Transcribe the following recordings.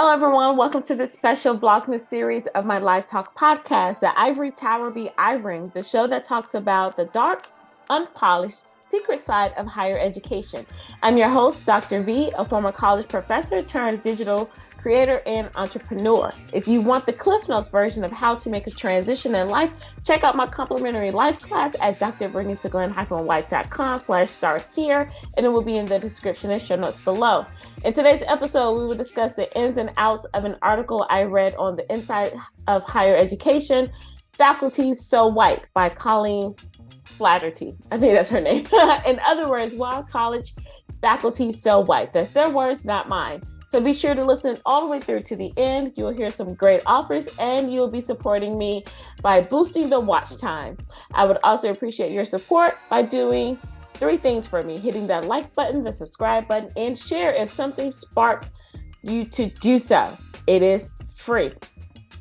Hello, everyone. Welcome to this special Vlogmas series of my Live Talk podcast, the Ivory V.ii.B.E, the show that talks about the dark, unpolished, secret side of higher education. I'm your host, Dr. V, a former college professor turned digital creator and entrepreneur. If you want the Cliff Notes version of how to make a transition in life, check out my complimentary life class at drvernita.com/start here, and it will be in the description and show notes below. In today's episode, we will discuss the ins and outs of an article I read on the inside of higher education, Faculties So White by Colleen Flaherty. I think that's her name. In other words, why college faculty so white? That's their words, not mine. So be sure to listen all the way through to the end. You'll hear some great offers and you'll be supporting me by boosting the watch time. I would also appreciate your support by doing 3 things for me: hitting that like button, the subscribe button, and share if something sparked you to do so. It is free.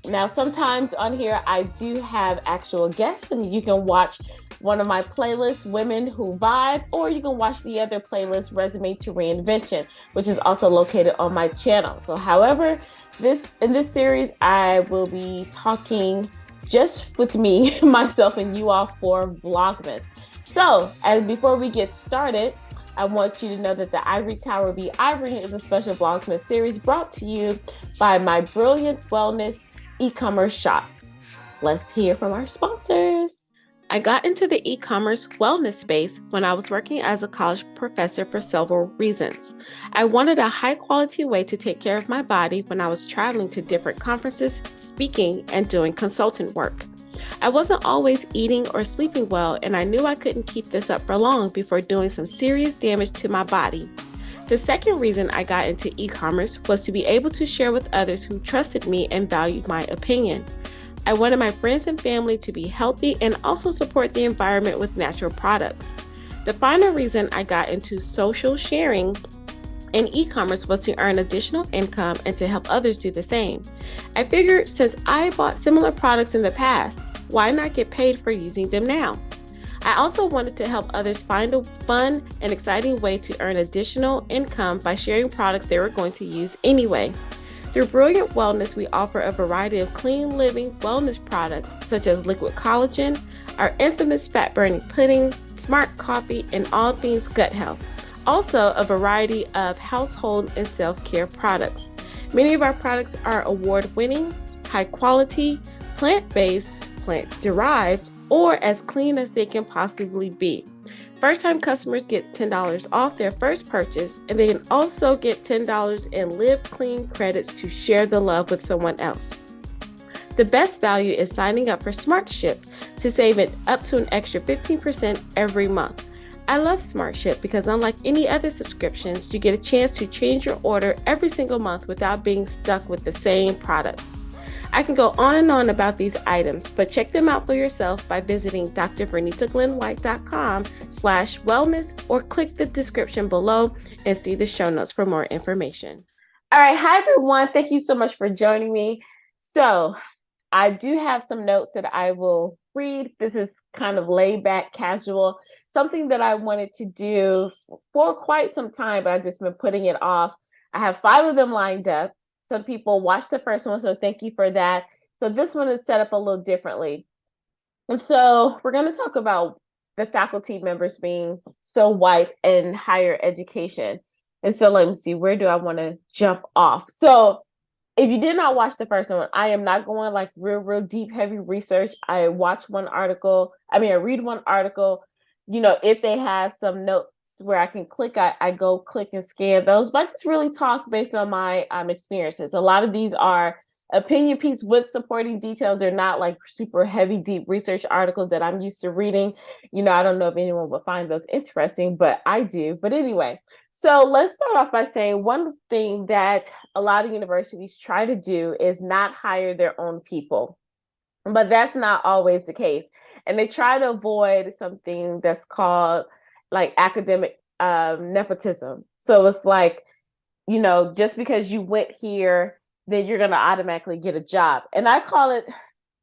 Now, sometimes on here, I do have actual guests, and you can watch one of my playlists, Women Who Vibe, or you can watch the other playlist, Resume to Reinvention, which is also located on my channel. So however, in this series, I will be talking just with me, myself, and you all for Vlogmas. So, before we get started, I want you to know that the Ivory Tower Be Ivorying is a special Vlogmas series brought to you by my Brilliant Wellness e-commerce shop. Let's hear from our sponsors. I got into the e-commerce wellness space when I was working as a college professor for several reasons. I wanted a high-quality way to take care of my body when I was traveling to different conferences, speaking, and doing consultant work. I wasn't always eating or sleeping well, and I knew I couldn't keep this up for long before doing some serious damage to my body. The second reason I got into e-commerce was to be able to share with others who trusted me and valued my opinion. I wanted my friends and family to be healthy and also support the environment with natural products. The final reason I got into social sharing and e-commerce was to earn additional income and to help others do the same. I figured since I bought similar products in the past, why not get paid for using them now? I also wanted to help others find a fun and exciting way to earn additional income by sharing products they were going to use anyway. Through Brilliant Wellness, we offer a variety of clean living wellness products such as liquid collagen, our infamous fat-burning pudding, smart coffee, and all things gut health. Also, a variety of household and self-care products. Many of our products are award-winning, high-quality, plant-based, plant-derived, or as clean as they can possibly be. First-time customers get $10 off their first purchase, and they can also get $10 in Live Clean credits to share the love with someone else. The best value is signing up for Smart Ship to save it up to an extra 15% every month. I love Smart Ship because unlike any other subscriptions, you get a chance to change your order every single month without being stuck with the same products. I can go on and on about these items, but check them out for yourself by visiting drvernitaglenwhite.com/wellness or click the description below and see the show notes for more information. All right. Hi, everyone. Thank you so much for joining me. So I do have some notes that I will read. This is kind of laid back, casual, something that I wanted to do for quite some time, but I've just been putting it off. I have 5 of them lined up. Some people watched the first one, so thank you for that. So this one is set up a little differently. And so we're going to talk about the faculty members being so white in higher education. And so let me see, where do I want to jump off? So if you did not watch the first one, I am not going like real deep, heavy research. I read one article. If they have some notes where I can click, I go click and scan those, but I just really talk based on my experiences. A lot of these are opinion piece with supporting details. They're not like super heavy, deep research articles that I'm used to reading. I don't know if anyone would find those interesting, but I do. But anyway, so let's start off by saying one thing that a lot of universities try to do is not hire their own people, but that's not always the case. And they try to avoid something that's called like academic nepotism. So it's like, just because you went here, then you're going to automatically get a job. And I call it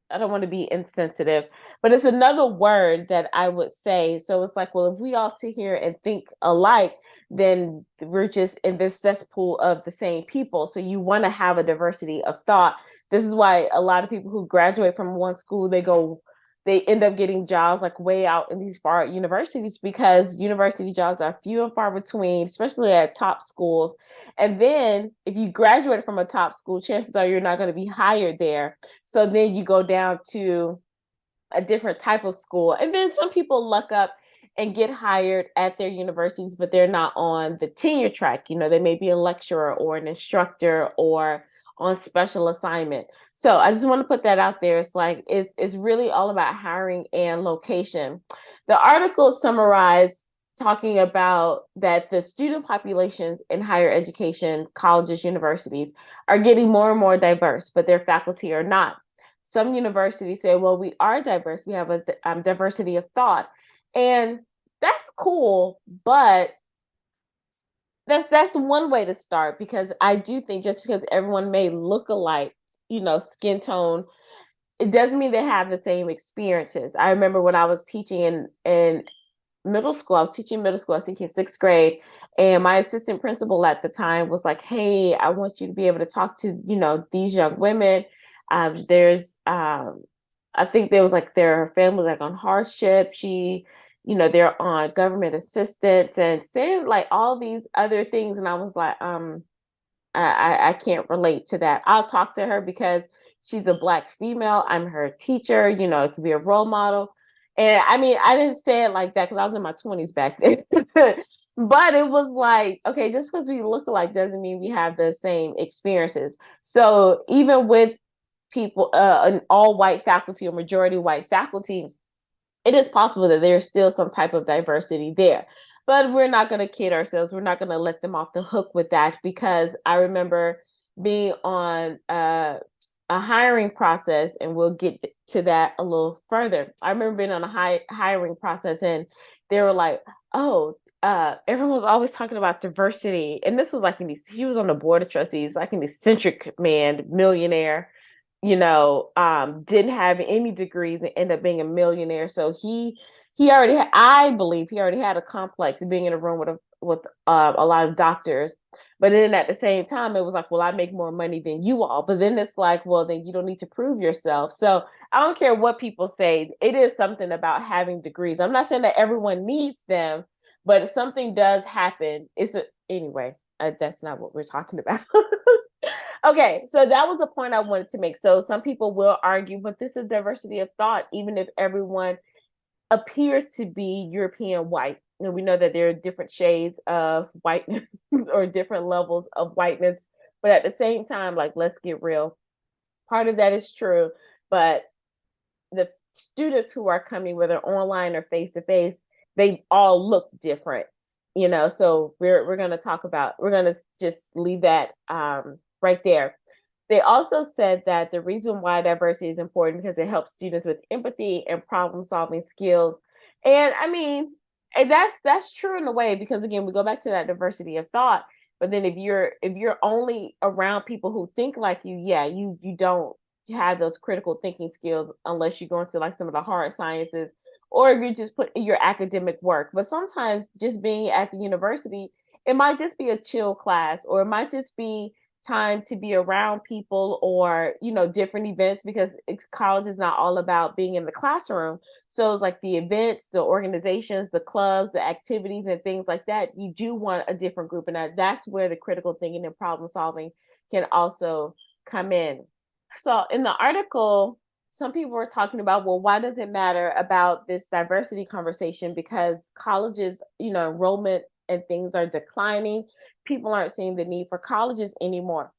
I don't want to be insensitive, but it's another word that I would say. So it's like, well, if we all sit here and think alike, then we're just in this cesspool of the same people. So you want to have a diversity of thought. This is why a lot of people who graduate from one school, they end up getting jobs like way out in these far universities, because university jobs are few and far between, especially at top schools. And then if you graduate from a top school, chances are you're not going to be hired there. So then you go down to a different type of school. And then some people luck up and get hired at their universities, but they're not on the tenure track. They may be a lecturer or an instructor or on special assignment. So I just want to put that out there. It's like it's really all about hiring and location. The article summarized talking about that the student populations in higher education, colleges, universities are getting more and more diverse, but their faculty are not. Some universities say, well, we are diverse. We have a diversity of thought. And that's cool, but that's one way to start, because I do think just because everyone may look alike, skin tone, it doesn't mean they have the same experiences. I remember when I was teaching in middle school. I was teaching middle school. I was teaching sixth grade, and my assistant principal at the time was like, "Hey, I want you to be able to talk to these young women. There's I think there was like their family like on hardship. They're on government assistance and saying like all these other things." And I was like, I can't relate to that. I'll talk to her because she's a Black female. I'm her teacher. It could be a role model. And I mean, I didn't say it like that because I was in my 20s back then. But it was like, okay, just because we look alike doesn't mean we have the same experiences. So even with people, an all white faculty or majority white faculty, it is possible that there's still some type of diversity there. But we're not going to kid ourselves. We're not going to let them off the hook with that, because I remember being on a hiring process, and we'll get to that a little further. I remember being on a hiring process, and they were like, oh, everyone was always talking about diversity. And this was like he was on the board of trustees, like an eccentric man, millionaire, didn't have any degrees and ended up being a millionaire. So he already had, I believe he already had a complex being in a room with a lot of doctors. But then at the same time, it was like, well, I make more money than you all. But then it's like, well, then you don't need to prove yourself. So I don't care what people say. It is something about having degrees. I'm not saying that everyone needs them, but if something does happen, anyway. That's not what we're talking about. Okay, so that was the point I wanted to make. So some people will argue, but this is diversity of thought, even if everyone appears to be European white. And we know that there are different shades of whiteness or different levels of whiteness. But at the same time, like, let's get real. Part of that is true, but the students who are coming, whether online or face to face, they all look different, So we're gonna just leave that right there. They also said that the reason why diversity is important because it helps students with empathy and problem solving skills. And I mean, and that's true in a way, because again, we go back to that diversity of thought. But then if you're only around people who think like you, yeah, you don't have those critical thinking skills unless you go into like some of the hard sciences, or if you just put your academic work. But sometimes just being at the university, it might just be a chill class, or it might just be time to be around people, or different events, because college is not all about being in the classroom. So it's like the events, the organizations, the clubs, the activities, and things like that, you do want a different group, and that's where the critical thinking and problem solving can also come in. So in the article, some people were talking about, well, why does it matter about this diversity conversation? Because colleges, enrollment and things are declining. People aren't seeing the need for colleges anymore.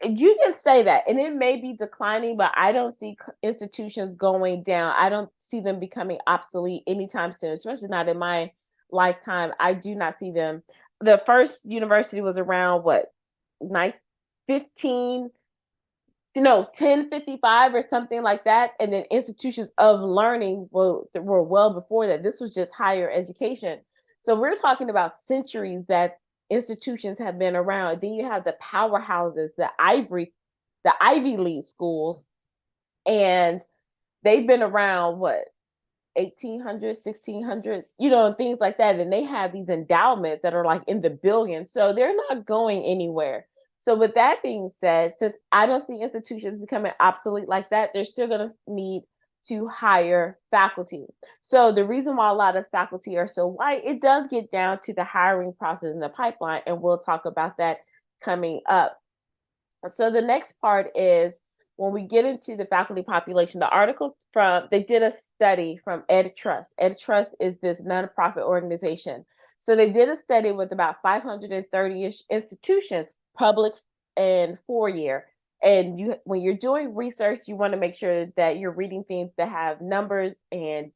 You can say that, and it may be declining, but I don't see institutions going down. I don't see them becoming obsolete anytime soon, especially not in my lifetime. I do not see them. The first university was around what, 15, 1055 or something like that. And then institutions of learning were well before that. This was just higher education. So we're talking about centuries that institutions have been around. Then you have the powerhouses, the Ivy League schools, and they've been around what 1800s, 1600s, things like that. And they have these endowments that are like in the billions. So they're not going anywhere. So with that being said, since I don't see institutions becoming obsolete like that, they're still going to need to hire faculty. So the reason why a lot of faculty are so white, it does get down to the hiring process in the pipeline. And we'll talk about that coming up. So the next part is when we get into the faculty population, the article they did a study from EdTrust. EdTrust is this nonprofit organization. So they did a study with about 530-ish institutions, public and four-year. And when you're doing research, you want to make sure that you're reading things that have numbers and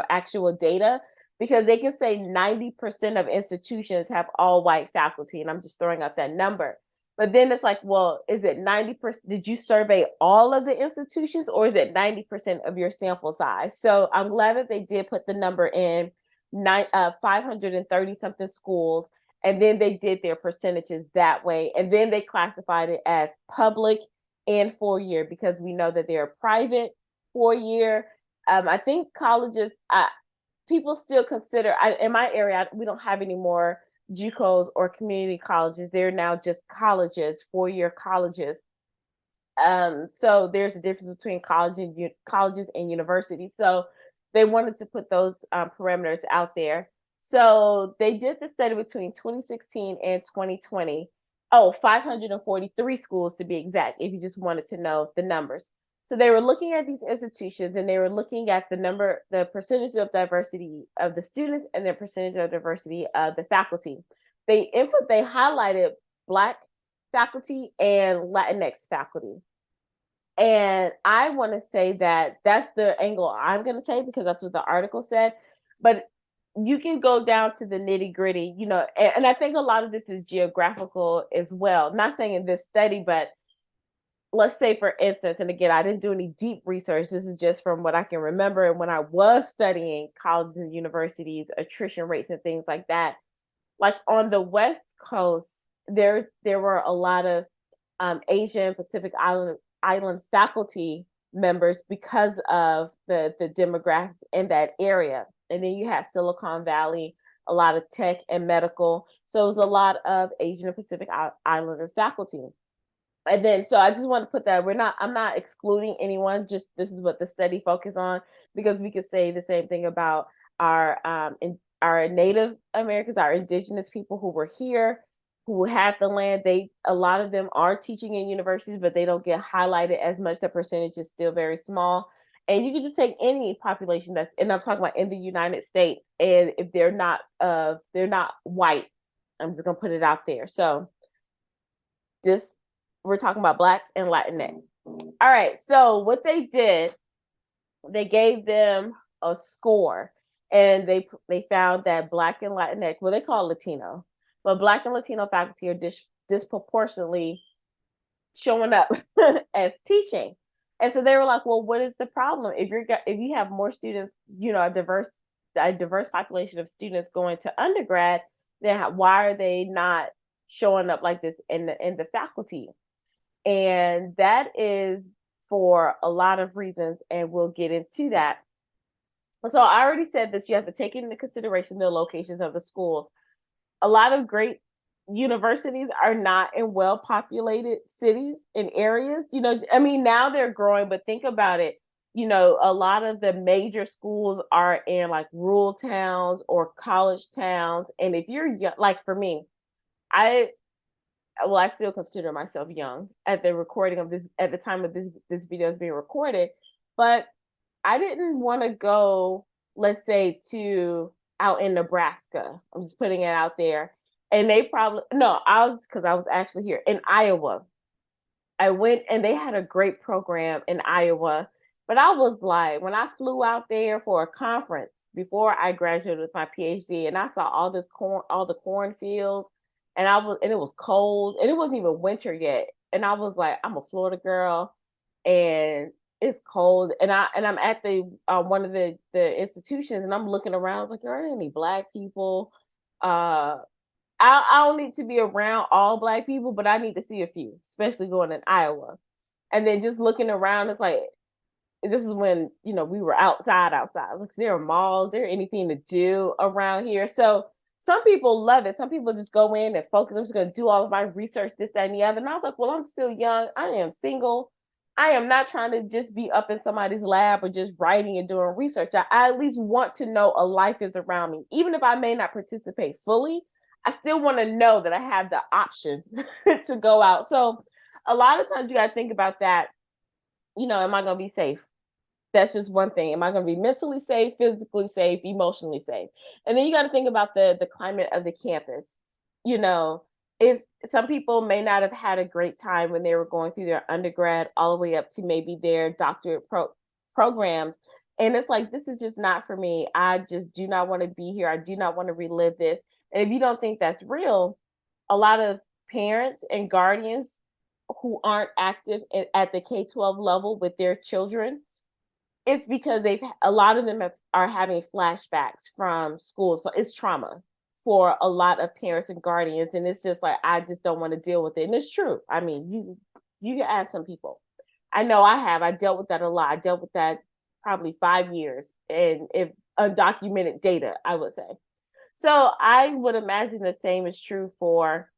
actual data, because they can say 90% of institutions have all white faculty, and I'm just throwing out that number. But then it's like, well, is it 90%? Did you survey all of the institutions, or is it 90% of your sample size? So I'm glad that they did put the number in 530 something schools. And then they did their percentages that way. And then they classified it as public and four-year, because we know that they're private four-year. I think colleges, people still consider, in my area, we don't have any more JUCOs or community colleges. They're now just colleges, four-year colleges. So there's a difference between colleges and universities. So they wanted to put those parameters out there. So they did the study between 2016 and 2020. Oh, 543 schools to be exact, if you just wanted to know the numbers. So they were looking at these institutions, and they were looking at the percentage of diversity of the students and the percentage of diversity of the faculty. They highlighted Black faculty and Latinx faculty. And I want to say that that's the angle I'm going to take, because that's what the article said. But you can go down to the nitty gritty, and I think a lot of this is geographical as well. Not saying in this study, but let's say, for instance, and again, I didn't do any deep research. This is just from what I can remember. And when I was studying colleges and universities, attrition rates and things like that, like on the West Coast, there were a lot of Asian Pacific Island faculty members because of the demographics in that area. And then you had Silicon Valley, a lot of tech and medical. So it was a lot of Asian and Pacific Islander faculty. And then, so I just want to put that I'm not excluding anyone. Just this is what the study focused on, because we could say the same thing about our Native Americans, our indigenous people who were here, who had the land. A lot of them are teaching in universities, but they don't get highlighted as much. The percentage is still very small. And you can just take any population and I'm talking about in the United States, and if they're not white, I'm just gonna put it out there. So just we're talking about Black and Latinx. All right. So what they did, they gave them a score, and they found that Black and Latinx, well, they call it Latino, but Black and Latino faculty are disproportionately showing up as teaching. And so they were like, well, what is the problem? If you have more students, a diverse population of students going to undergrad, then why are they not showing up like this in the faculty? And that is for a lot of reasons, and we'll get into that. So I already said this, you have to take into consideration the locations of the schools. A lot of great universities are not in well-populated cities and areas. I mean, now they're growing, but think about it. A lot of the major schools are in like rural towns or college towns. And if you're young, like for me, I still consider myself young at the recording of this, at the time of this video is being recorded, but I didn't want to go, let's say, to out in Nebraska. I'm just putting it out there. And because I was actually here in Iowa. I went, and they had a great program in Iowa, but I was like, when I flew out there for a conference before I graduated with my PhD, and I saw all the cornfields, and it was cold, and it wasn't even winter yet. And I was like, I'm a Florida girl, and it's cold, and I'm at the one of the institutions, and I'm looking around like, are there any Black people? I don't need to be around all Black people, but I need to see a few, especially going in Iowa. And then just looking around, it's like this is when, we were outside. I was like, is there a mall? Is there anything to do around here? So some people love it. Some people just go in and focus. I'm just going to do all of my research, this, that, and the other. And I was like, well, I'm still young. I am single. I am not trying to just be up in somebody's lab or just writing and doing research. I at least want to know a life is around me. Even if I may not participate fully, I still want to know that I have the option to go out. So a lot of times you got to think about that. Am I going to be safe? That's just one thing. Am I going to be mentally safe, physically safe, emotionally safe? And then you got to think about the climate of the campus. You know, is some people may not have had a great time when they were going through their undergrad all the way up to maybe their doctorate programs. And it's like, this is just not for me. I just do not want to be here. I do not want to relive this. And if you don't think that's real, a lot of parents and guardians who aren't active at the K-12 level with their children, it's because a lot of them are having flashbacks from school. So it's trauma for a lot of parents and guardians. And it's just like, I just don't want to deal with it. And it's true. I mean, you can ask some people. I know I have. I dealt with that a lot. I dealt with that probably 5 years, and if undocumented data, I would say. So I would imagine the same is true for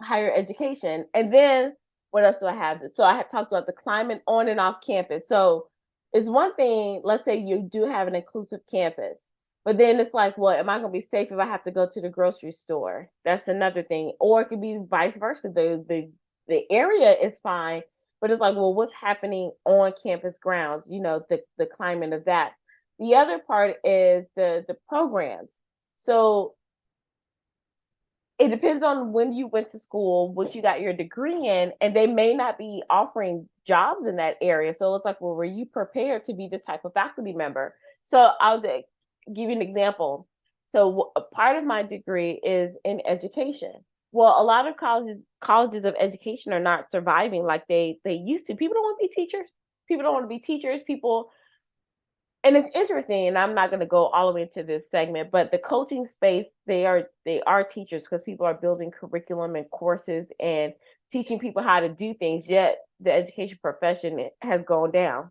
higher education. And then what else do I have? So I had talked about the climate on and off campus. So it's one thing, let's say you do have an inclusive campus, but then it's like, well, am I going to be safe if I have to go to the grocery store? That's another thing. Or it could be vice versa. The area is fine, but it's like, well, what's happening on campus grounds? The climate of that. The other part is the programs. So it depends on when you went to school, what you got your degree in, and they may not be offering jobs in that area. So it's like, well, were you prepared to be this type of faculty member? So I'll give you an example. So a part of my degree is in education. Well, a lot of colleges of education are not surviving like they used to. People don't want to be teachers. People don't want to be teachers. People, and it's interesting, and I'm not going to go all the way into this segment, but the coaching space, they are teachers because people are building curriculum and courses and teaching people how to do things, yet the education profession has gone down.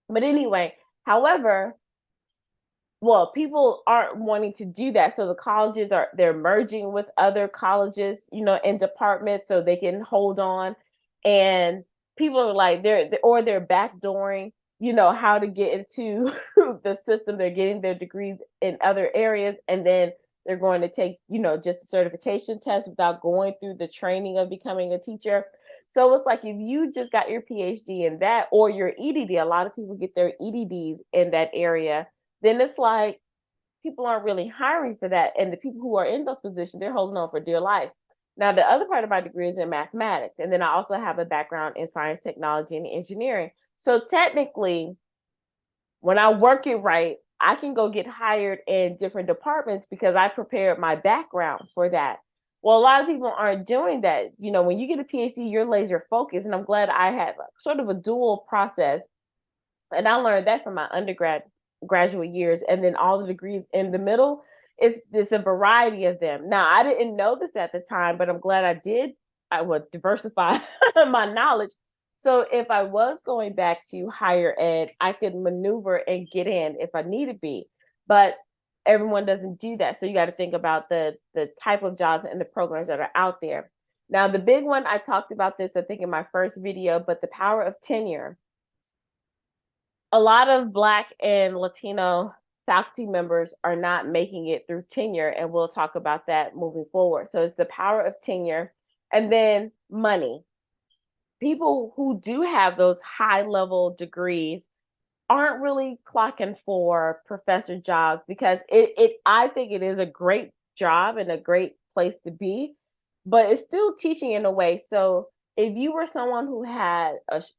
But anyway, however, well, people aren't wanting to do that. So the colleges they're merging with other colleges, in departments so they can hold on. And people are like they're backdooring, how to get into the system. They're getting their degrees in other areas, and then they're going to take, just a certification test without going through the training of becoming a teacher. So it's like if you just got your PhD in that or your EDD, a lot of people get their EDDs in that area, then it's like people aren't really hiring for that. And the people who are in those positions, they're holding on for dear life. Now, the other part of my degree is in mathematics. And then I also have a background in science, technology, and engineering. So technically, when I work it right, I can go get hired in different departments because I prepared my background for that. Well, a lot of people aren't doing that. When you get a PhD, you're laser focused. And I'm glad I had sort of a dual process. And I learned that from my graduate years, and then all the degrees in the middle. It's a variety of them. Now, I didn't know this at the time, but I'm glad I did. I would diversify my knowledge. So if I was going back to higher ed, I could maneuver and get in if I need to be. But everyone doesn't do that. So you got to think about the type of jobs and the programs that are out there. Now, the big one, I talked about this, I think, in my first video, but the power of tenure. A lot of Black and Latino faculty members are not making it through tenure, and we'll talk about that moving forward. So it's the power of tenure, and then money. People who do have those high level degrees aren't really clocking for professor jobs because I think it is a great job and a great place to be, but it's still teaching in a way. So if you were someone who had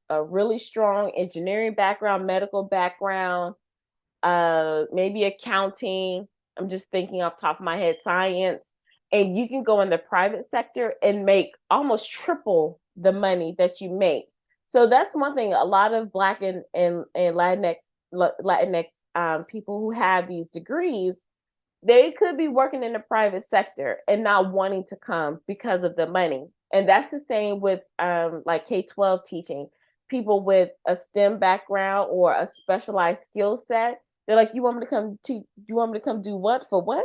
a really strong engineering background, medical background, maybe accounting, I'm just thinking off the top of my head, science, and you can go in the private sector and make almost triple the money that you make. So that's one thing. A lot of Black and Latinx people who have these degrees, they could be working in the private sector and not wanting to come because of the money. And that's the same with like K-12 teaching. people with a STEM background or a specialized skill set. They're like, you want me to come to, you want me to come do what for what?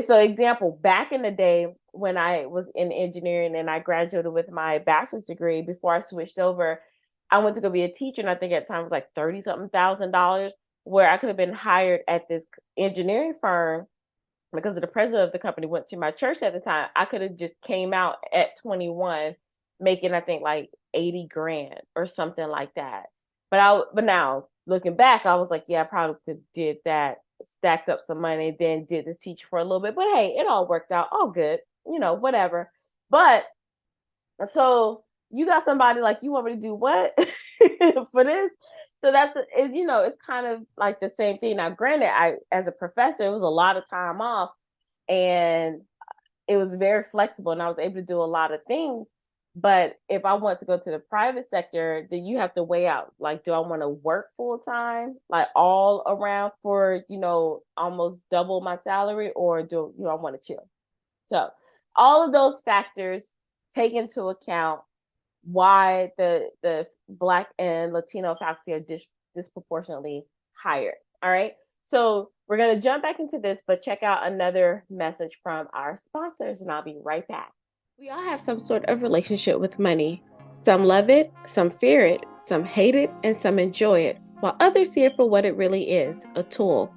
So example, back in the day when I was in engineering and I graduated with my bachelor's degree, before I switched over, I went to go be a teacher, and I think at the time it was like 30 something thousand dollars, where I could have been hired at this engineering firm because of the president of the company went to my church at the time. I could have just came out at 21 making, I think, like 80 grand or something like that. But now looking back, I was like, yeah, I probably could did that, stacked up some money, then did this teach for a little bit. But hey, it all worked out, all good, whatever. But so you got somebody like, you want me to do what for this? So it's kind of like the same thing. Now, granted, I as a professor, it was a lot of time off, and it was very flexible, and I was able to do a lot of things. But if I want to go to the private sector, then you have to weigh out, like, do I want to work full time, like all around for, almost double my salary, or do I want to chill? So all of those factors take into account why the Black and Latino faculty are disproportionately higher. All right. So we're going to jump back into this, but check out another message from our sponsors, and I'll be right back. We all have some sort of relationship with money. Some love it, some fear it, some hate it, and some enjoy it, while others see it for what it really is, a tool.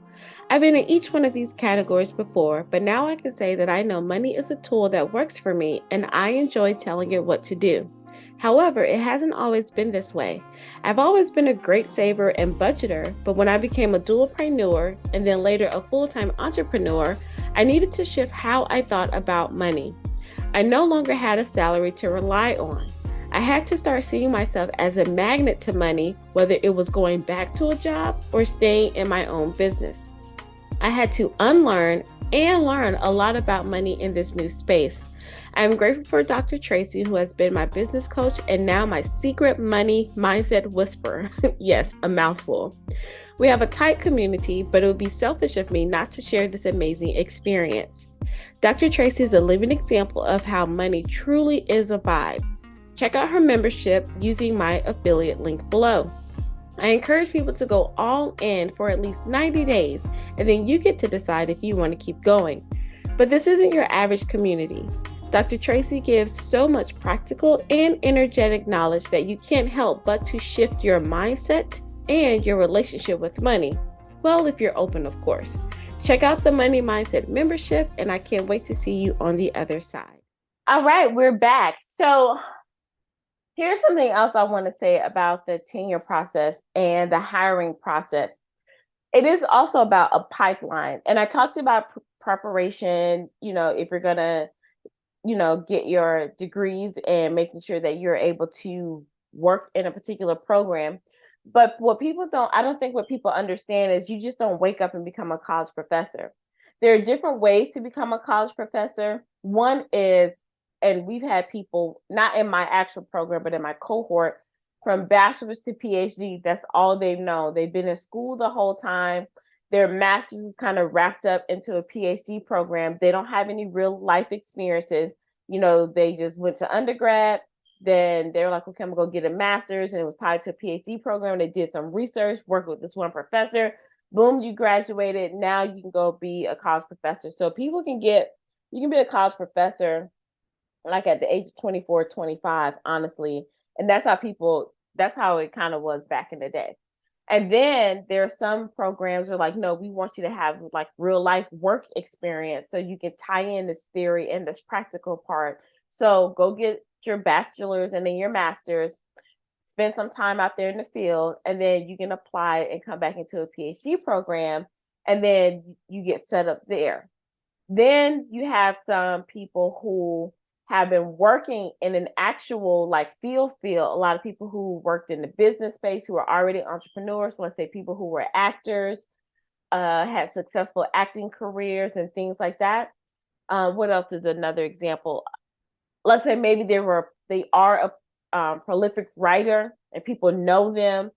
I've been in each one of these categories before, but now I can say that I know money is a tool that works for me, and I enjoy telling it what to do. However, it hasn't always been this way. I've always been a great saver and budgeter, but when I became a dualpreneur and then later a full-time entrepreneur, I needed to shift how I thought about money. I no longer had a salary to rely on. I had to start seeing myself as a magnet to money, whether it was going back to a job or staying in my own business. I had to unlearn and learn a lot about money in this new space. I am grateful for Dr. Tracy, who has been my business coach and now my secret money mindset whisperer. Yes, a mouthful. We have a tight community, but it would be selfish of me not to share this amazing experience. Dr. Tracy is a living example of how money truly is a vibe. Check out her membership using my affiliate link below. I encourage people to go all in for at least 90 days, and then you get to decide if you want to keep going. But this isn't your average community. Dr. Tracy gives so much practical and energetic knowledge that you can't help but to shift your mindset and your relationship with money. Well, if you're open, of course. Check out the Money Mindset membership, and I can't wait to see you on the other side. All right, we're back. So here's something else I want to say about the tenure process and the hiring process. It is also about a pipeline. And I talked about preparation, if you're going to, get your degrees and making sure that you're able to work in a particular program. But I don't think what people understand is you just don't wake up and become a college professor. There are different ways to become a college professor. One is, and we've had people, not in my actual program, but in my cohort, from bachelor's to PhD, that's all they've known. They've been in school the whole time. Their master's was kind of wrapped up into a PhD program. They don't have any real life experiences. They just went to undergrad. Then they were like, okay, I'm going to go get a master's, and it was tied to a PhD program. They did some research, worked with this one professor. Boom, you graduated. Now you can go be a college professor. So you can be a college professor like at the age of 24, 25, honestly. And that's how it kind of was back in the day. And then there are some programs that are like, no, we want you to have like real life work experience so you can tie in this theory and this practical part. So go get your bachelor's and then your master's, spend some time out there in the field, and then you can apply and come back into a PhD program, and then you get set up there. Then you have some people who have been working in an actual like field. A lot of people who worked in the business space who are already entrepreneurs. Let's say people who were actors, had successful acting careers and things like that. What else is another example? Let's say maybe they are a prolific writer and people know them.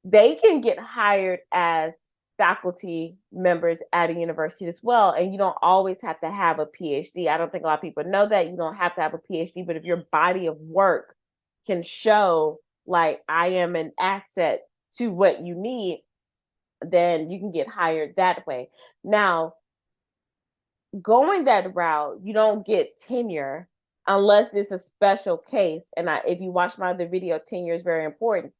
They can get hired as faculty members at a university as well. And you don't always have to have a PhD. I don't think a lot of people know that. You don't have to have a PhD, but if your body of work can show like I am an asset to what you need, then you can get hired that way. Now, going that route, you don't get tenure unless it's a special case. And if you watch my other video, tenure is very important.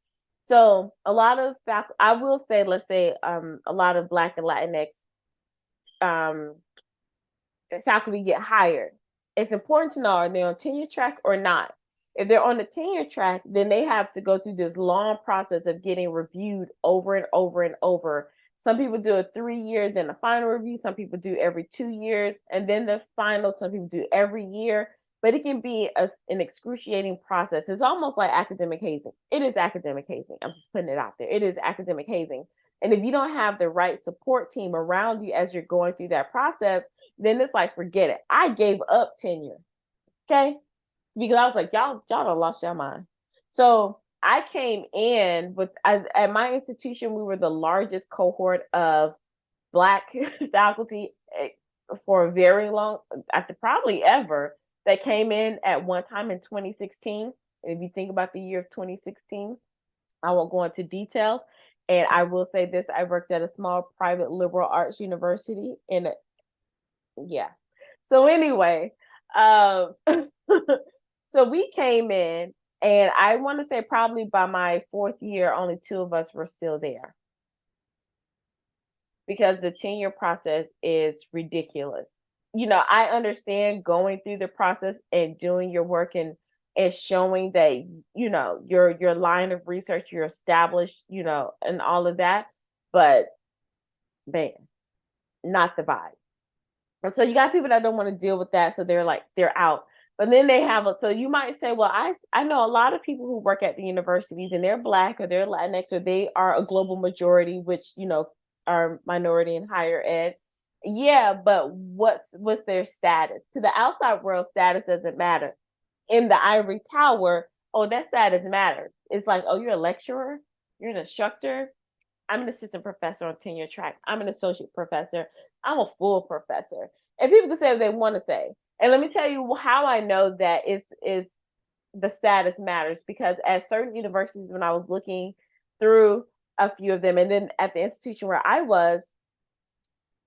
So a lot of I will say, let's say, a lot of Black and Latinx um, faculty get hired. It's important to know, are they on tenure track or not? If they're on the tenure track, then they have to go through this long process of getting reviewed over and over and over. Some people do a 3 year, then a final review. Some people do every 2 years, and then the final. Some people do every year. But it can be an excruciating process. It's almost like academic hazing. It is academic hazing. I'm just putting it out there. It is academic hazing. And if you don't have the right support team around you as you're going through that process, then it's like, forget it. I gave up tenure. Okay. Because I was like, y'all don't lost your mind. So I came in at my institution, we were the largest cohort of Black faculty for a very long, probably ever, that came in at one time in 2016. And if you think about the year of 2016, I won't go into details. And I will say this, I worked at a small private liberal arts university yeah. So anyway, um, so we came in, and I want to say probably by my 4th year, only 2 of us were still there because the tenure process is ridiculous. I understand going through the process and doing your work and showing that your line of research, you're established, and all of that, but man, not the vibe. And so you got people that don't want to deal with that, so they're out. But then so you might say, well, I know a lot of people who work at the universities, and they're Black or they're Latinx or they are a global majority, which are minority in higher ed. Yeah, but what's their status? To the outside world, status doesn't matter. In the ivory tower, oh, that status matters. It's like, oh, you're a lecturer, you're an instructor, I'm an assistant professor on tenure track. I'm an associate professor. I'm a full professor. And people can say what they want to say. And let me tell you how I know that is the status matters, because at certain universities, when I was looking through a few of them, and then at the institution where I was,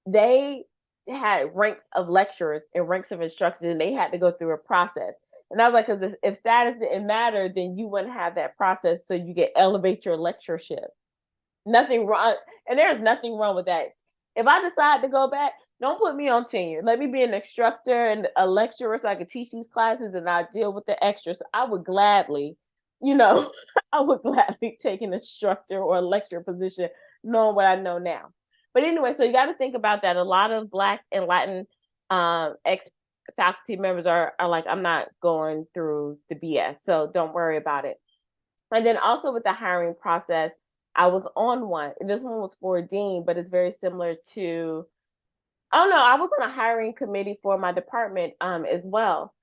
they had ranks of lecturers and ranks of instructors, and they had to go through a process. And I was like, because if status didn't matter, then you wouldn't have that process, so you can elevate your lectureship. Nothing wrong, and there's nothing wrong with that. If I decide to go back, don't put me on tenure. Let me be an instructor and a lecturer so I can teach these classes and I deal with the extras. I would gladly, I would gladly take an instructor or a lecturer position knowing what I know now. But anyway, so you got to think about that. A lot of Black and Latin ex faculty members are like, I'm not going through the BS, so don't worry about it. And then also with the hiring process, I was on one. This one was for a dean, but it's very similar to, I don't know, I was on a hiring committee for my department as well.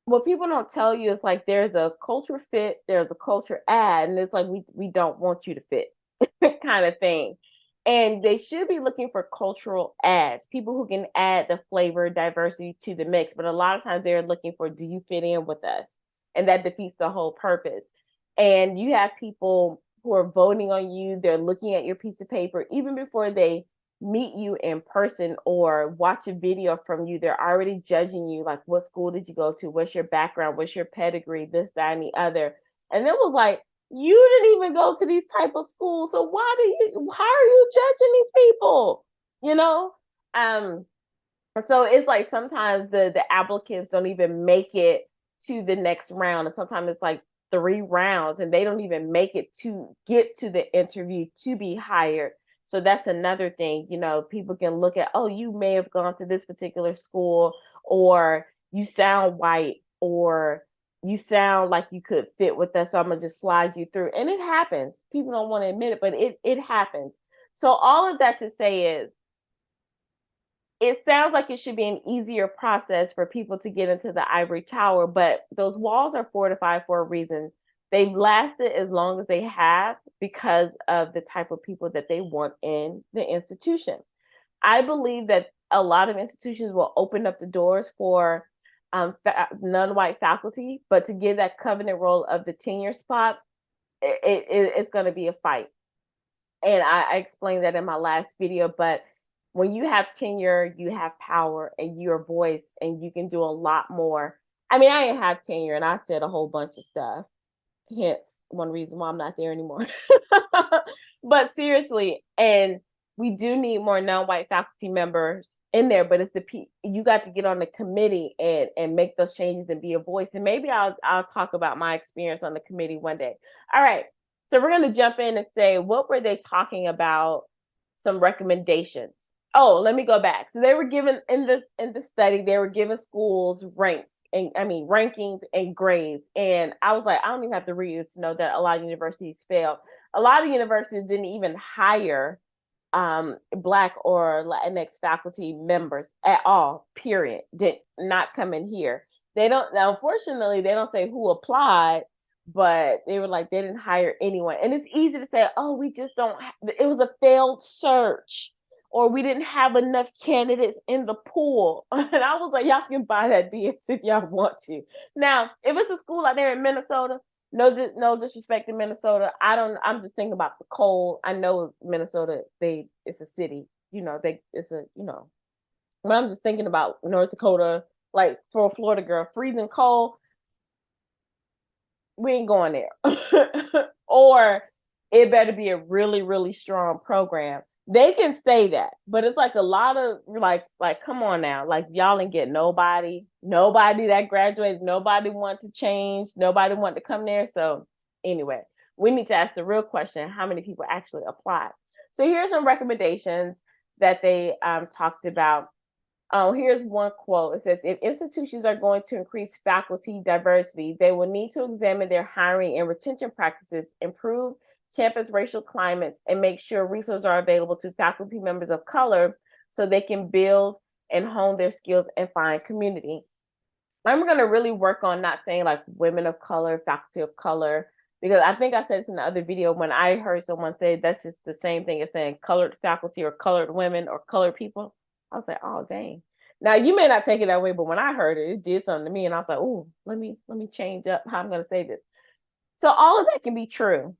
What people don't tell you is like there's a culture fit, there's a culture add, and it's like we don't want you to fit kind of thing. And they should be looking for cultural adds, people who can add the flavor, diversity to the mix. But a lot of times they're looking for, do you fit in with us? And that defeats the whole purpose. And you have people who are voting on you, they're looking at your piece of paper even before they meet you in person or watch a video from you. They're already judging you, like, what school did you go to? What's your background? What's your pedigree? This, that, and the other. And it was like, you didn't even go to these type of schools, so how are you judging these people? You know? So it's like sometimes the applicants don't even make it to the next round. And sometimes it's like 3 rounds and they don't even make it to get to the interview to be hired. So that's another thing, people can look at, oh, you may have gone to this particular school, or you sound white, or you sound like you could fit with us, so I'm gonna just slide you through. And it happens. People don't want to admit it, but it happens. So all of that to say is, it sounds like it should be an easier process for people to get into the ivory tower, but those walls are fortified for a reason. They've lasted as long as they have because of the type of people that they want in the institution. I believe that a lot of institutions will open up the doors for non-white faculty, but to give that covenant role of the tenure spot, it's going to be a fight. And I explained that in my last video, but when you have tenure, you have power and your voice, and you can do a lot more. I mean, I didn't have tenure and I said a whole bunch of stuff. Hence one reason why I'm not there anymore. But seriously, and we do need more non-white faculty members in there, but it's you got to get on the committee and make those changes and be a voice. And maybe I'll talk about my experience on the committee one day. All right. So we're going to jump in and say, what were they talking about? Some recommendations. Oh, let me go back. So they were given in the study, they were given schools ranks and rankings and grades. And I was like, I don't even have to read this to know that a lot of universities failed. A lot of universities didn't even hire Black or Latinx faculty members at all, period. Did not come in here. They don't, now, unfortunately, they don't say who applied, but they were like, they didn't hire anyone. And it's easy to say, oh, we just don't, it was a failed search, or we didn't have enough candidates in the pool. And I was like, y'all can buy that BS if y'all want to. Now, if it's a school out there in Minnesota, no disrespect to Minnesota. I'm just thinking about the cold. I know Minnesota, it's a city, but I'm just thinking about North Dakota, like for a Florida girl, freezing cold. We ain't going there. Or it better be a really, really strong program. They can say that, but it's like a lot of like come on now, like y'all ain't get nobody that graduated, nobody want to change, nobody want to come there. So anyway, we need to ask the real question: how many people actually applied? So here's some recommendations that they talked about. Oh, here's one quote. It says, if institutions are going to increase faculty diversity, they will need to examine their hiring and retention practices, improve campus racial climates, and make sure resources are available to faculty members of color so they can build and hone their skills and find community. I'm going to really work on not saying like women of color, faculty of color, because I think I said this in the other video when I heard someone say that's just the same thing as saying colored faculty or colored women or colored people. I was like, oh, dang. Now, you may not take it that way, but when I heard it, it did something to me. And I was like, oh, let me change up how I'm going to say this. So all of that can be true.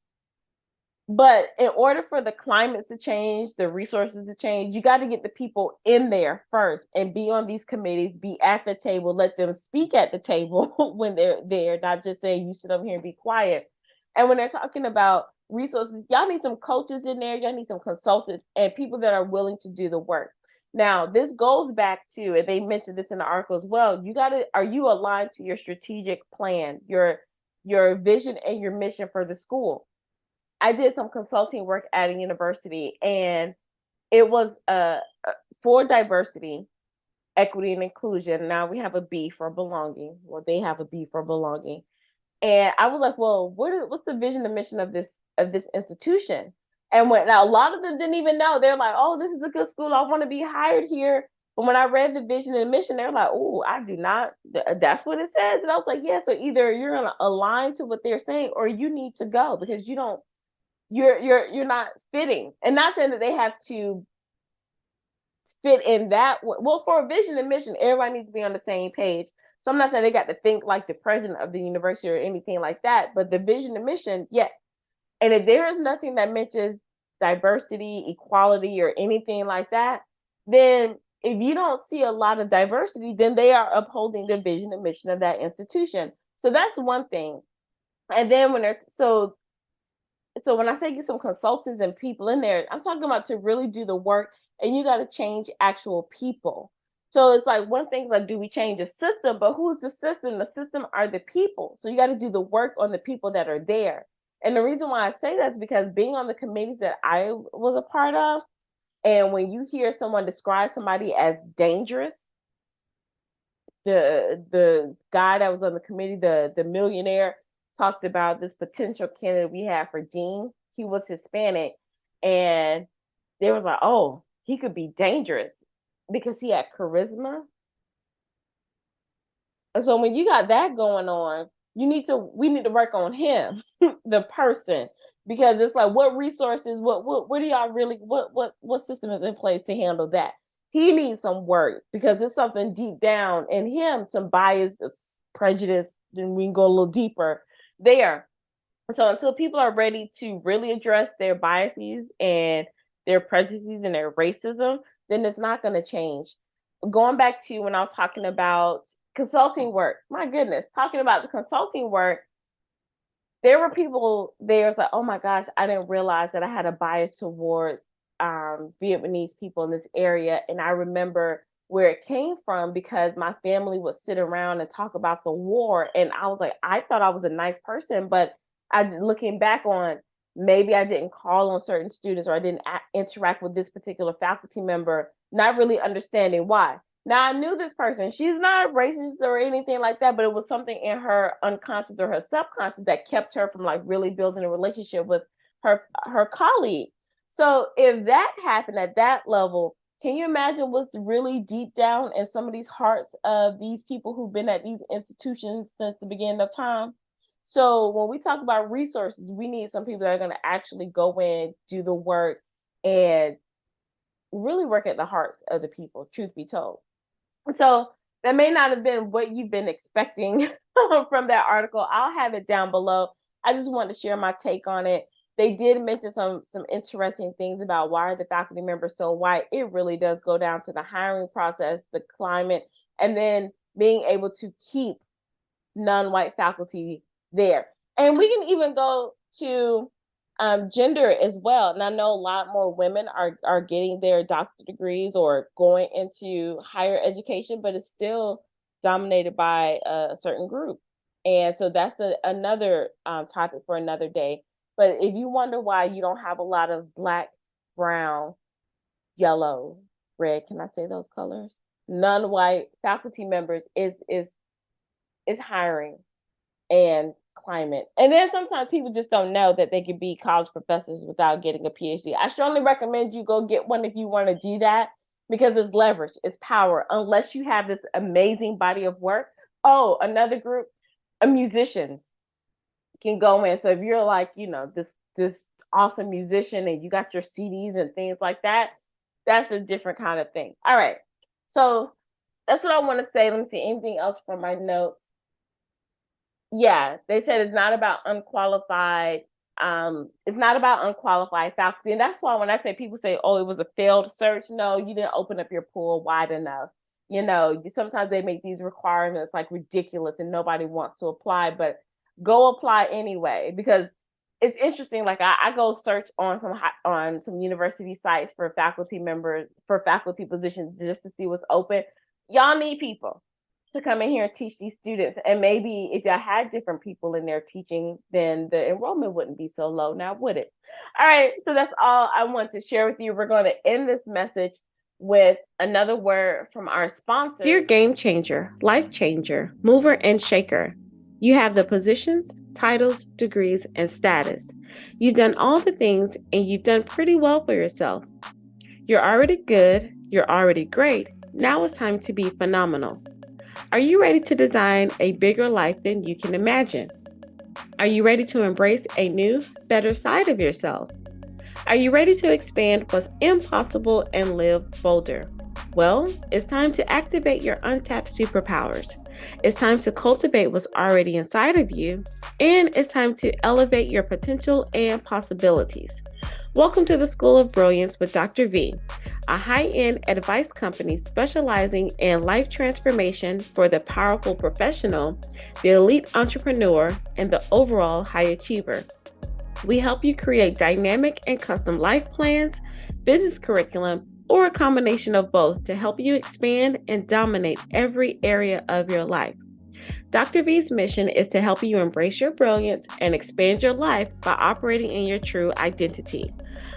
But in order for the climates to change, the resources to change, you got to get the people in there first and be on these committees, be at the table, let them speak at the table when they're there, not just saying you sit over here and be quiet. And when they're talking about resources, y'all need some coaches in there, y'all need some consultants and people that are willing to do the work. Now, this goes back to, and they mentioned this in the article as well, are you aligned to your strategic plan, your vision and your mission for the school? I did some consulting work at a university, and it was for diversity, equity, and inclusion. Now we have a B for belonging. Well, they have a B for belonging. And I was like, well, what's the vision and mission of this institution? And now a lot of them didn't even know. They're like, oh, this is a good school. I want to be hired here. But when I read the vision and mission, they're like, oh, I do not. That's what it says. And I was like, yeah. So either you're gonna align to what they're saying, or you need to go because you're not fitting. And not saying that they have to fit in that. Well, for a vision and mission, everybody needs to be on the same page. So I'm not saying they got to think like the president of the university or anything like that, but the vision and mission, yes. And if there is nothing that mentions diversity, equality, or anything like that, then if you don't see a lot of diversity, then they are upholding the vision and mission of that institution. So that's one thing. And then when when I say get some consultants and people in there, I'm talking about to really do the work, and you got to change actual people. So it's like one thing is like, do we change a system? But who's the system? The system are the people. So you got to do the work on the people that are there. And the reason why I say that is because being on the committees that I was a part of, and when you hear someone describe somebody as dangerous, the guy that was on the committee, the millionaire, talked about this potential candidate we had for dean. He was Hispanic, and they was like, oh, he could be dangerous because he had charisma. And so when you got that going on, we need to work on him, the person, because it's like, what resources, what do y'all really, what system is in place to handle that? He needs some work because there's something deep down in him, some bias, prejudice, and we can go a little deeper there. So until people are ready to really address their biases and their prejudices and their racism, then it's not going to change. Going back to when I was talking about consulting work, my goodness, talking about the consulting work, there were people there was like, oh my gosh, I didn't realize that I had a bias towards Vietnamese people in this area. And I remember where it came from because my family would sit around and talk about the war. And I was like, I thought I was a nice person, but looking back on, maybe I didn't call on certain students or I didn't interact with this particular faculty member, not really understanding why. Now I knew this person. She's not racist or anything like that, but it was something in her unconscious or her subconscious that kept her from like really building a relationship with her colleague. So if that happened at that level, can you imagine what's really deep down in some of these hearts of these people who've been at these institutions since the beginning of time? So when we talk about resources, we need some people that are going to actually go in, do the work, and really work at the hearts of the people, truth be told. So that may not have been what you've been expecting from that article. I'll have it down below. I just wanted to share my take on it. They did mention some interesting things about why are the faculty members so white. It really does go down to the hiring process, the climate, and then being able to keep non-white faculty there. And we can even go to gender as well. And I know a lot more women are getting their doctorate degrees or going into higher education, but it's still dominated by a certain group. And so that's another topic for another day. But if you wonder why you don't have a lot of black, brown, yellow, red, can I say those colors? Non-white faculty members is hiring and climate. And then sometimes people just don't know that they could be college professors without getting a PhD. I strongly recommend you go get one if you want to do that because it's leverage, it's power, unless you have this amazing body of work. Oh, another group of musicians can go in. So if you're like, this awesome musician and you got your CDs and things like that, that's a different kind of thing. All right. So that's what I want to say. Let me see anything else from my notes. Yeah, they said it's not about unqualified. It's not about unqualified faculty, and that's why when I say people say, "Oh, it was a failed search," no, you didn't open up your pool wide enough. Sometimes they make these requirements like ridiculous, and nobody wants to apply, but go apply anyway because it's interesting. Like I go search on some university sites for faculty members for faculty positions just to see what's open. Y'all need people to come in here and teach these students. And maybe if y'all had different people in there teaching, then the enrollment wouldn't be so low now, would it? All right, so that's all I want to share with you. We're going to end this message with another word from our sponsor. Dear game changer, life changer, mover and shaker, you have the positions, titles, degrees, and status. You've done all the things and you've done pretty well for yourself. You're already good, you're already great. Now it's time to be phenomenal. Are you ready to design a bigger life than you can imagine? Are you ready to embrace a new, better side of yourself? Are you ready to expand what's impossible and live bolder? Well, it's time to activate your untapped superpowers. It's time to cultivate what's already inside of you, and it's time to elevate your potential and possibilities. Welcome to the School of Brilliance with Dr. V, a high-end advice company specializing in life transformation for the powerful professional, the elite entrepreneur, and the overall high achiever. We help you create dynamic and custom life plans, business curriculum, or a combination of both to help you expand and dominate every area of your life. Dr. V's mission is to help you embrace your brilliance and expand your life by operating in your true identity.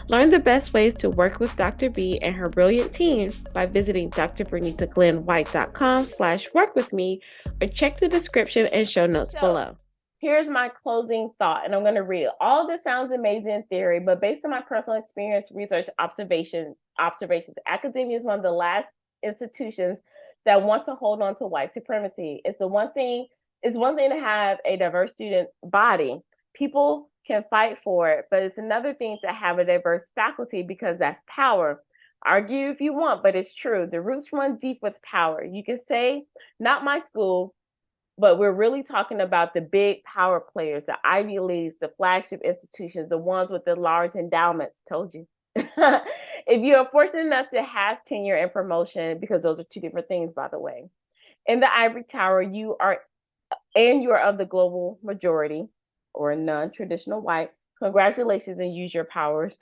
Learn the best ways to work with Dr. V and her brilliant team by visiting drvernitaglenwhite.com/workwithme or check the description and show notes below. Here's my closing thought, and I'm going to read it. All of this sounds amazing in theory, but based on my personal experience, research, observations, academia is one of the last institutions that want to hold on to white supremacy. It's one thing to have a diverse student body. People can fight for it, but it's another thing to have a diverse faculty because that's power. Argue if you want, but it's true. The roots run deep with power. You can say, not my school, but we're really talking about the big power players, the Ivy Leagues, the flagship institutions, the ones with the large endowments. Told you. If you are fortunate enough to have tenure and promotion, because those are two different things, by the way, in the ivory tower, you are of the global majority or non-traditional white. Congratulations and use your powers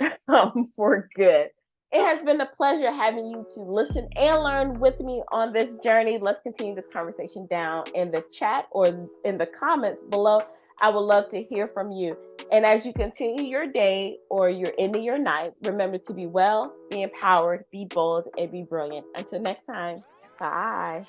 for good. It has been a pleasure having you to listen and learn with me on this journey. Let's continue this conversation down in the chat or in the comments below. I would love to hear from you. And as you continue your day or you're ending your night, remember to be well, be empowered, be bold, and be brilliant. Until next time, bye.